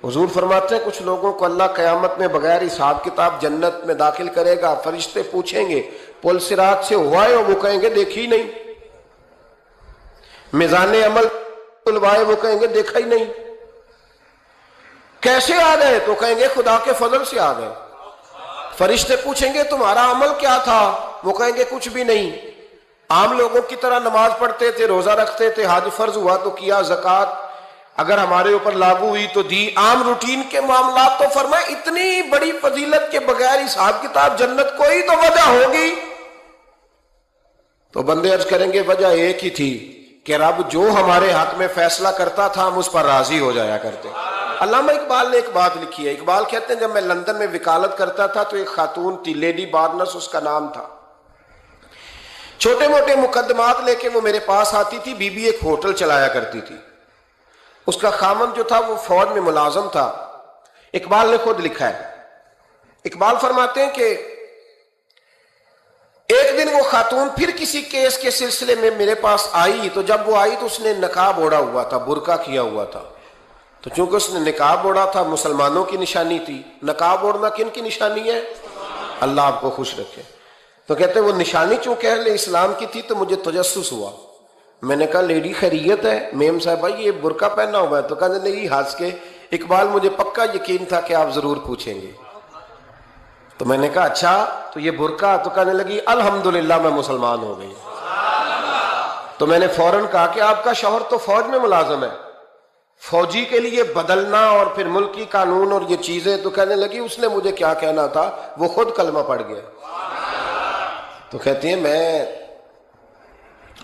حضور فرماتے ہیں کچھ لوگوں کو اللہ قیامت میں بغیر حساب کتاب جنت میں داخل کرے گا، فرشتے پوچھیں گے پل صراط سے ہوا ہے؟ وہ کہیں گے دیکھی نہیں۔ میزان عمل تلوائے؟ وہ کہیں گے دیکھا ہی نہیں۔ کیسے آ گئے؟ تو کہیں گے خدا کے فضل سے آ گئے۔ فرشتے پوچھیں گے تمہارا عمل کیا تھا؟ وہ کہیں گے کچھ بھی نہیں، عام لوگوں کی طرح نماز پڑھتے تھے، روزہ رکھتے تھے، حج فرض ہوا تو کیا، زکوٰۃ اگر ہمارے اوپر لاگو ہوئی تو دی، عام روٹین کے معاملات۔ تو فرمائے اتنی بڑی فضیلت کے بغیر حساب کتاب جنت، کوئی تو وجہ ہوگی۔ تو بندے عرض کریں گے وجہ ایک ہی تھی کہ رب جو ہمارے حق میں فیصلہ کرتا تھا ہم اس پر راضی ہو جایا کرتے۔ علامہ اقبال نے ایک بات لکھی ہے، اقبال کہتے ہیں جب میں لندن میں وکالت کرتا تھا تو ایک خاتون تھی، لیڈی بارنس اس کا نام تھا، چھوٹے موٹے مقدمات لے کے وہ میرے پاس آتی تھی۔ بی بی ایک ہوٹل چلایا کرتی تھی، اس کا خامند جو تھا وہ فوج میں ملازم تھا۔ اقبال نے خود لکھا ہے، اقبال فرماتے ہیں کہ ایک دن وہ خاتون پھر کسی کیس کے سلسلے میں میرے پاس آئی، تو جب وہ آئی تو اس نے نقاب اوڑھا ہوا تھا، برقع کیا ہوا تھا۔ تو چونکہ اس نے نقاب اوڑھا تھا، مسلمانوں کی نشانی تھی۔ نقاب اوڑھنا کن کی نشانی ہے؟ اللہ آپ کو خوش رکھے۔ تو کہتے ہیں وہ نشانی چونکہ اہل اسلام کی تھی تو مجھے تجسس ہوا۔ میں نے کہا لیڈی خیریت ہے؟ میم صاحبہ یہ برقع پہنا ہوا ہے؟ تو کہنے لگی ہنس کے اقبال مجھے پکا یقین تھا کہ آپ ضرور پوچھیں گے۔ تو میں نے کہا اچھا تو یہ برقع؟ تو کہنے لگی الحمدللہ میں مسلمان ہو گئی۔ تو میں نے فوراً کہا کہ آپ کا شوہر تو فوج میں ملازم ہے، فوجی کے لیے بدلنا اور پھر ملکی قانون اور یہ چیزیں۔ تو کہنے لگی اس نے مجھے کیا کہنا تھا، وہ خود کلمہ پڑھ گیا۔ تو کہتی ہیں میں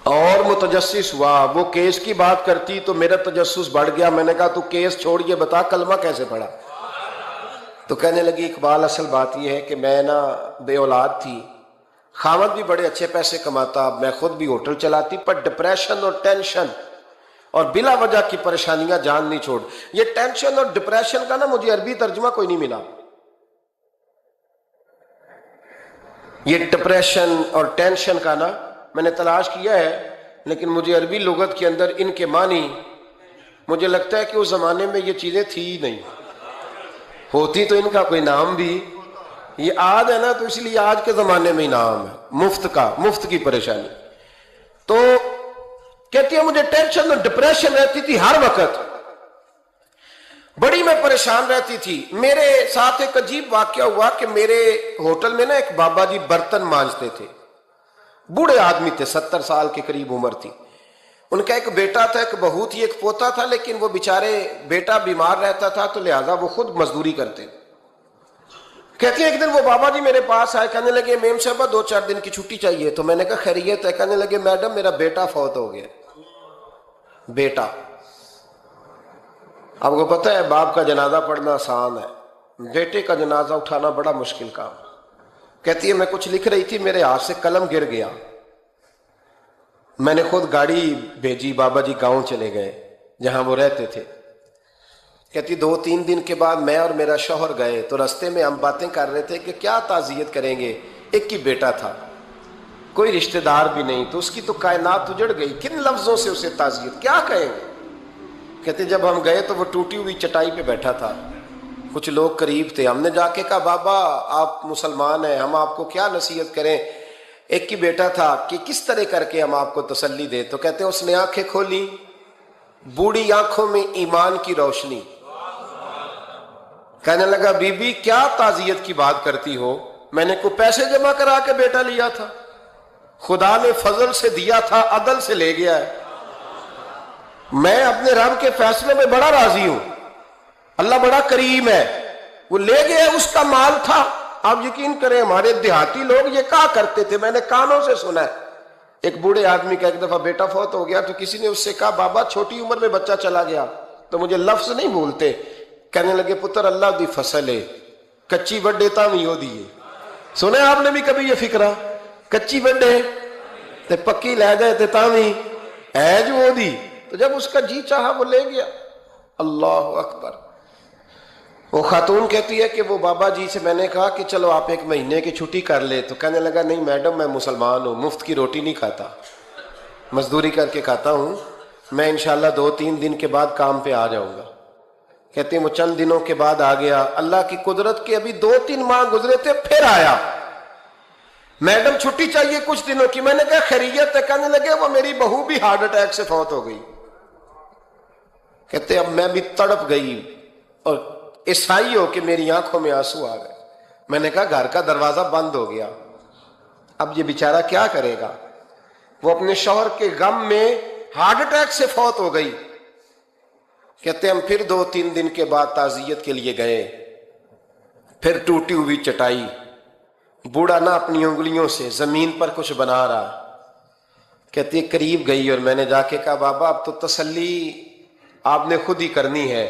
اور متجسس ہوا، وہ کیس کی بات کرتی تو میرا تجسس بڑھ گیا۔ میں نے کہا تو کیس چھوڑ یہ بتا کلمہ کیسے پڑھا؟ تو کہنے لگی اقبال اصل بات یہ ہے کہ میں نا بے اولاد تھی، خامد بھی بڑے اچھے پیسے کماتا، میں خود بھی ہوٹل چلاتی، پر ڈپریشن اور ٹینشن اور بلا وجہ کی پریشانیاں جان نہیں چھوڑ۔ یہ ٹینشن اور ڈپریشن کا نا مجھے عربی ترجمہ کوئی نہیں ملا۔ یہ ڈپریشن اور ٹینشن کا نا میں نے تلاش کیا ہے، لیکن مجھے عربی لغت کے اندر ان کے معنی مجھے لگتا ہے کہ اس زمانے میں یہ چیزیں تھی ہی نہیں، ہوتی تو ان کا کوئی نام بھی، یہ آج ہے نا تو اس لیے آج کے زمانے میں ہی نام ہے، مفت کا، مفت کی پریشانی۔ تو کہتی ہے مجھے ٹینشن اور ڈپریشن رہتی تھی ہر وقت، بڑی میں پریشان رہتی تھی۔ میرے ساتھ ایک عجیب واقعہ ہوا کہ میرے ہوٹل میں نا ایک بابا جی برتن مانجتے تھے، بوڑھے آدمی تھے، 70 سال کے قریب عمر تھی۔ ان کا ایک بیٹا تھا، ایک بہو تھی، ایک پوتا تھا، لیکن وہ بیچارے بیٹا بیمار رہتا تھا تو لہذا وہ خود مزدوری کرتے۔ کہتے ہیں ایک دن وہ بابا جی میرے پاس آئے، کہنے لگے میم صاحبہ 2-4 دن کی چھٹی چاہیے۔ تو میں نے کہا خیریت ہے؟ کہنے لگے میڈم میرا بیٹا فوت ہو گیا۔ بیٹا، آپ کو پتہ ہے باپ کا جنازہ پڑھنا آسان ہے، بیٹے کا جنازہ اٹھانا بڑا مشکل کام۔ کہتی ہے میں کچھ لکھ رہی تھی، میرے ہاتھ سے قلم گر گیا، میں نے خود گاڑی بھیجی، بابا جی گاؤں چلے گئے جہاں وہ رہتے تھے۔ کہتی 2-3 دن کے بعد میں اور میرا شوہر گئے تو رستے میں ہم باتیں کر رہے تھے کہ کیا تعزیت کریں گے، ایک ہی بیٹا تھا، کوئی رشتہ دار بھی نہیں، تو اس کی تو کائنات اجڑ گئی، کن لفظوں سے اسے تعزیت کیا کہیں گے؟ کہتے جب ہم گئے تو وہ ٹوٹی ہوئی چٹائی پہ بیٹھا تھا، کچھ لوگ قریب تھے، ہم نے جا کے کہا بابا آپ مسلمان ہیں، ہم آپ کو کیا نصیحت کریں، ایک ہی بیٹا تھا، کہ کس طرح کر کے ہم آپ کو تسلی دیں؟ تو کہتے ہیں اس نے آنکھیں کھولی، بوڑھی آنکھوں میں ایمان کی روشنی، کہنے لگا بی بی کیا تعزیت کی بات کرتی ہو، میں نے کوئی پیسے جمع کرا کے بیٹا لیا تھا، خدا نے فضل سے دیا تھا، عدل سے لے گیا ہے، میں اپنے رب کے فیصلے میں بڑا راضی ہوں، اللہ بڑا کریم ہے، وہ لے گیا، اس کا مال تھا۔ آپ یقین کریں ہمارے دیہاتی لوگ یہ کہا کرتے تھے، میں نے کانوں سے سنا ہے، ایک بوڑھے آدمی کا ایک دفعہ بیٹا فوت ہو گیا تو کسی نے اس سے کہا بابا چھوٹی عمر میں بچہ چلا گیا، تو مجھے لفظ نہیں بھولتے، کہنے لگے پتر اللہ دی فصل ہے، کچی وڈے تاوی ہو دیئے۔ سنے آپ نے بھی کبھی یہ فکرہ، کچی وڈے تے پکی لے گئے تے تاوی ہے جو ہو دی، تو جب اس کا جی چاہا وہ لے گیا۔ اللہ اکبر۔ وہ خاتون کہتی ہے کہ وہ بابا جی سے میں نے کہا کہ چلو آپ 1 مہینے کی چھٹی کر لے، تو کہنے لگا نہیں میڈم میں مسلمان ہوں، مفت کی روٹی نہیں کھاتا، مزدوری کر کے کھاتا ہوں، میں انشاءاللہ 2-3 دن کے بعد کام پہ آ جاؤں گا۔ کہتے ہیں وہ چند دنوں کے بعد آ گیا، اللہ کی قدرت کے ابھی 2-3 ماہ گزرے تھے، پھر آیا، میڈم چھٹی چاہیے کچھ دنوں کی۔ میں نے کہا خیریت ہے؟ کہنے لگے وہ میری بہو بھی ہارٹ اٹیک سے فوت ہو گئی۔ کہتے اب میں بھی تڑپ گئی اور عیسائی ہو کہ میری آنکھوں میں آنسو آ گئے۔ میں نے کہا گھر کا دروازہ بند ہو گیا، اب یہ بیچارہ کیا کرے گا؟ وہ اپنے شوہر کے غم میں ہارٹ اٹیک سے فوت ہو گئی۔ کہتے ہم پھر 2-3 دن کے بعد تعزیت کے لیے گئے، پھر ٹوٹی ہوئی چٹائی، بوڑھا نہ اپنی انگلیوں سے زمین پر کچھ بنا رہا۔ کہتی ہے قریب گئی اور میں نے جا کے کہا بابا اب تو تسلی آپ نے خود ہی کرنی ہے،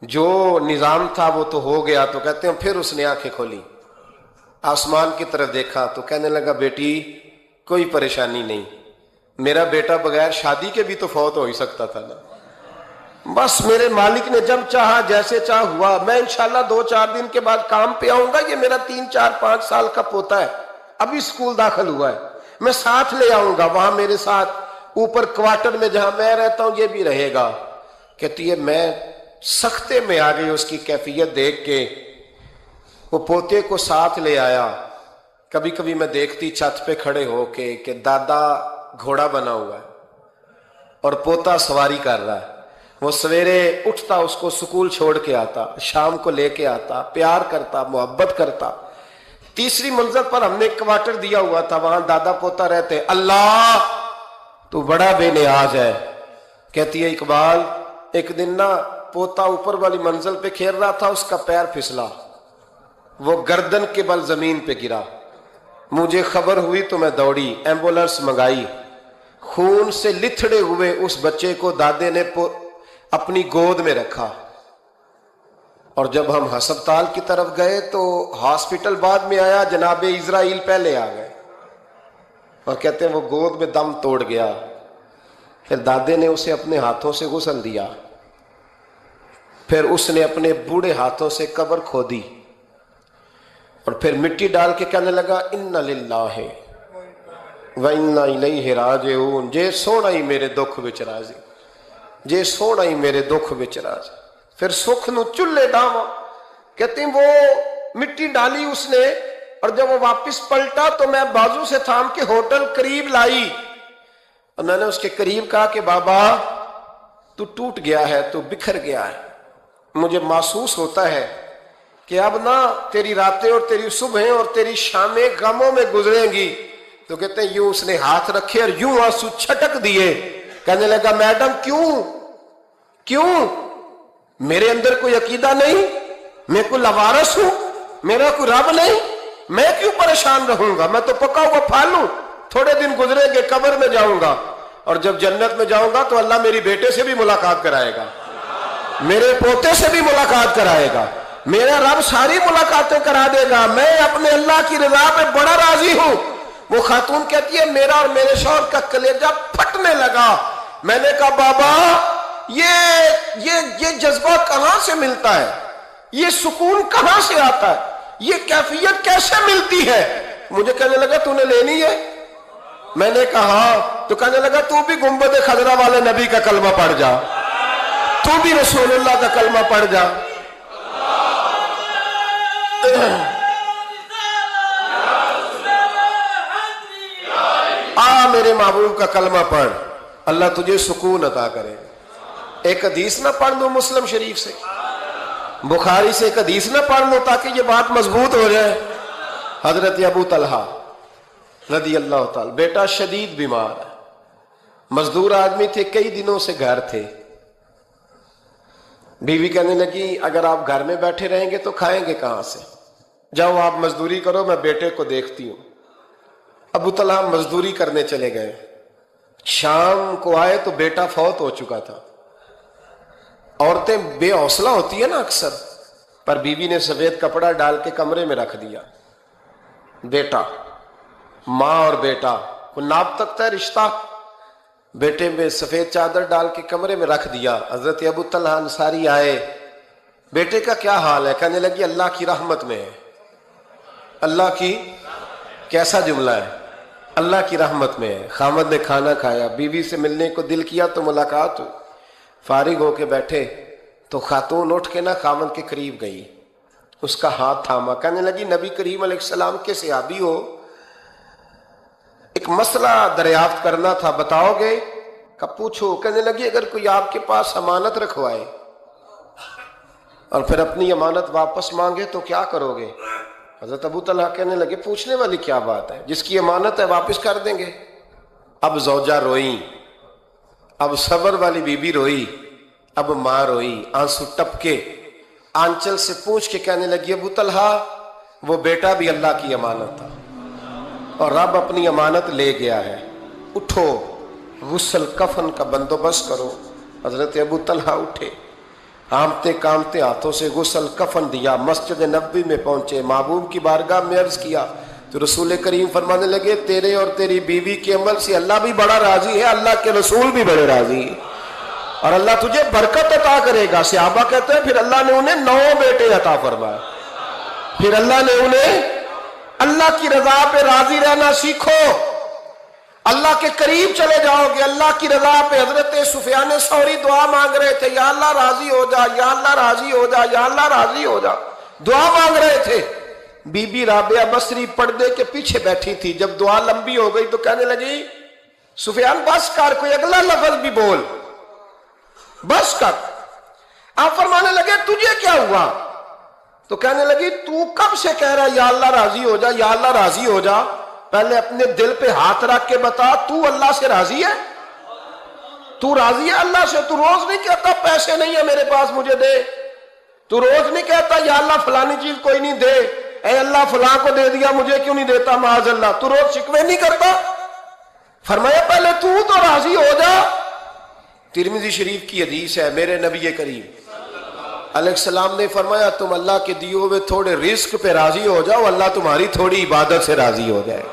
جو نظام تھا وہ تو ہو گیا۔ تو کہتے ہیں پھر اس نے آنکھیں کھولی، آسمان کی طرف دیکھا تو کہنے لگا بیٹی کوئی پریشانی نہیں، میرا بیٹا بغیر شادی کے بھی تو فوت ہو ہی سکتا تھا نا، بس میرے مالک نے جب چاہا جیسے چاہ ہوا، میں انشاءاللہ 2-4 دن کے بعد کام پہ آؤں گا، یہ میرا 3-4-5 سال کا پوتا ہے، ابھی اسکول داخل ہوا ہے، میں ساتھ لے آؤں گا، وہاں میرے ساتھ اوپر کوارٹر میں جہاں میں رہتا ہوں یہ بھی رہے گا۔ کہتی ہے میں سختے میں آ گئی اس کی کیفیت دیکھ کے، وہ پوتے کو ساتھ لے آیا۔ کبھی کبھی میں دیکھتی چھت پہ کھڑے ہو کے کہ دادا گھوڑا بنا ہوا ہے اور پوتا سواری کر رہا ہے، وہ سویرے اٹھتا اس کو سکول چھوڑ کے آتا، شام کو لے کے آتا، پیار کرتا، محبت کرتا۔ تیسری منزل پر ہم نے کوارٹر دیا ہوا تھا، وہاں دادا پوتا رہتے۔ اللہ تو بڑا بے نیاز ہے۔ کہتی ہے اقبال ایک دن نا پوتا اوپر والی منزل پہ کھیل رہا تھا، اس کا پیر پھسلا، وہ گردن کے بل زمین پہ گرا، مجھے خبر ہوئی تو میں دوڑی، ایمبولینس منگائی، خون سے لتھڑے ہوئے اس بچے کو دادے نے اپنی گود میں رکھا، اور جب ہم ہسپتال کی طرف گئے تو ہاسپٹل بعد میں آیا، جناب اسرائیل پہلے آ گئے، اور کہتے ہیں وہ گود میں دم توڑ گیا۔ پھر دادے نے اسے اپنے ہاتھوں سے غسل دیا، پھر اس نے اپنے بوڑھے ہاتھوں سے قبر کھودی اور پھر مٹی ڈال کے کہنے لگا اِنَّ لِلَّهِ وَإِنَّا إِلَيْهِ رَاجِعُونَ، جے سونا ہی میرے دکھ وچ راضی، جے سونا ہی میرے دکھ وچ راضی۔ پھر سکھ نو چلے ڈاواں، کہتے ہیں وہ مٹی ڈالی اس نے، اور جب وہ واپس پلٹا تو میں بازو سے تھام کے ہوٹل قریب لائی، اور میں نے اس کے قریب کہا کہ بابا تو ٹوٹ گیا ہے، تو بکھر گیا ہے، مجھے محسوس ہوتا ہے کہ اب نہ تیری راتیں اور تیری صبحیں اور تیری شامیں غموں میں گزریں گی۔ تو کہتے ہیں یوں اس نے ہاتھ رکھے اور یوں آنسو چھٹک دیے، کہنے لگا میڈم کیوں میرے اندر کوئی عقیدہ نہیں، میں کوئی لوارث ہوں، میرا کوئی رب نہیں، میں کیوں پریشان رہوں گا، میں تو پکا ہوا پھل ہوں، تھوڑے دن گزریں گے قبر میں جاؤں گا، اور جب جنت میں جاؤں گا تو اللہ میری بیٹے سے بھی ملاقات کرائے گا، میرے پوتے سے بھی ملاقات کرائے گا، میرا رب ساری ملاقاتیں کرا دے گا، میں اپنے اللہ کی رضا پہ بڑا راضی ہوں۔ وہ خاتون کہتی ہے میرا اور میرے شوہر کا کلیجہ پھٹنے لگا۔ میں نے کہا بابا یہ جذبہ کہاں سے ملتا ہے، یہ سکون کہاں سے آتا ہے، یہ کیفیت کیسے ملتی ہے؟ مجھے کہنے لگا تو نے لینی ہے؟ میں نے کہا تو کہنے لگا تو بھی گنبد خضرا والے نبی کا کلمہ پڑھ جا، تو بھی رسول اللہ کا کلمہ پڑھ جا۔ میرے محبوب کا کلمہ پڑھ، اللہ تجھے سکون عطا کرے۔ ایک حدیث نہ پڑھ لوں مسلم شریف سے، بخاری سے ایک حدیث نہ پڑھ لوں تاکہ یہ بات مضبوط ہو جائے۔ حضرت ابو طلحہ رضی اللہ تعالی، بیٹا شدید بیمار ہے، مزدور آدمی تھے، کئی دنوں سے گھر تھے، بیوی کہنے لگی اگر آپ گھر میں بیٹھے رہیں گے تو کھائیں گے کہاں سے، جاؤ آپ مزدوری کرو، میں بیٹے کو دیکھتی ہوں۔ ابو طلحہ مزدوری کرنے چلے گئے، شام کو آئے تو بیٹا فوت ہو چکا تھا۔ عورتیں بے حوصلہ ہوتی ہیں نا اکثر، پر بیوی نے سفید کپڑا ڈال کے کمرے میں رکھ دیا۔ بیٹا، ماں اور بیٹا کو ناپ تک ہے رشتہ، بیٹے میں سفید چادر ڈال کے کمرے میں رکھ دیا۔ حضرت ابو طلحہ انصاری آئے، بیٹے کا کیا حال ہے؟ کہنے لگی اللہ کی رحمت میں ہے۔ اللہ کی، کیسا جملہ ہے، اللہ کی رحمت میں ہے۔ خامد نے کھانا کھایا، بیوی سے ملنے کو دل کیا تو ملاقات ہوئی، فارغ ہو کے بیٹھے تو خاتون اٹھ کے نا خاوند کے قریب گئی، اس کا ہاتھ تھاما، کہنے لگی نبی کریم علیہ السلام کے صحابی ہو، ایک مسئلہ دریافت کرنا تھا، بتاؤ گے؟ کہ پوچھو۔ کہنے لگی اگر کوئی آپ کے پاس امانت رکھوائے اور پھر اپنی امانت واپس مانگے تو کیا کرو گے؟ حضرت ابو طلحہ کہنے لگے پوچھنے والی کیا بات ہے، جس کی امانت ہے واپس کر دیں گے۔ اب زوجہ روئی، اب صبر والی بی بی روئی، اب ماں روئی، آنسو ٹپکے، آنچل سے پوچھ کے کہنے لگی ابو طلحہ وہ بیٹا بھی اللہ کی امانت تھا اور رب اپنی امانت لے گیا ہے، اٹھو غسل کفن کا بندوبست کرو۔ حضرت ابو طلحہ اٹھے، کامتے کامتے ہاتھوں سے غسل کفن دیا، مسجد نبوی میں پہنچے، محبوب کی بارگاہ میں عرض کیا تو رسول کریم فرمانے لگے تیرے اور تیری بیوی کے عمل سے اللہ بھی بڑا راضی ہے، اللہ کے رسول بھی بڑے راضی ہیں اور اللہ تجھے برکت عطا کرے گا۔ صحابہ کہتے ہیں پھر اللہ نے انہیں 9 بیٹے عطا فرمائے، پھر اللہ نے انہیں اللہ کی رضا پہ راضی رہنا سیکھو، اللہ کے قریب چلے جاؤ گے، اللہ کی رضا پہ۔ حضرت سفیان ثوری دعا مانگ رہے تھے، یا اللہ راضی ہو جا، یا اللہ راضی ہو جا، یا اللہ راضی ہو جا، دعا مانگ رہے تھے۔ بی بی رابعہ بصری پردے کے پیچھے بیٹھی تھی، جب دعا لمبی ہو گئی تو کہنے لگی سفیان بس کر، کوئی اگلا لفظ بھی بول، بس کر۔ آپ فرمانے لگے تجھے کیا ہوا؟ تو کہنے لگی تو کب سے کہہ رہا یا اللہ راضی ہو جا، یا اللہ راضی ہو جا، پہلے اپنے دل پہ ہاتھ رکھ کے بتا تو اللہ سے راضی ہے؟ تو راضی ہے اللہ سے؟ تو روز نہیں کہتا پیسے نہیں ہے میرے پاس مجھے دے، تو روز نہیں کہتا یا اللہ فلانی چیز کوئی نہیں دے، اے اللہ فلاں کو دے دیا مجھے کیوں نہیں دیتا معاذ اللہ، تو روز شکوے نہیں کرتا؟ فرمایا پہلے تو راضی ہو جا۔ ترمذی شریف کی حدیث ہے، میرے نبی کریم علیہ السلام نے فرمایا تم اللہ کے دیے ہوئے تھوڑے رزق پہ راضی ہو جاؤ، اللہ تمہاری تھوڑی عبادت سے راضی ہو جائے۔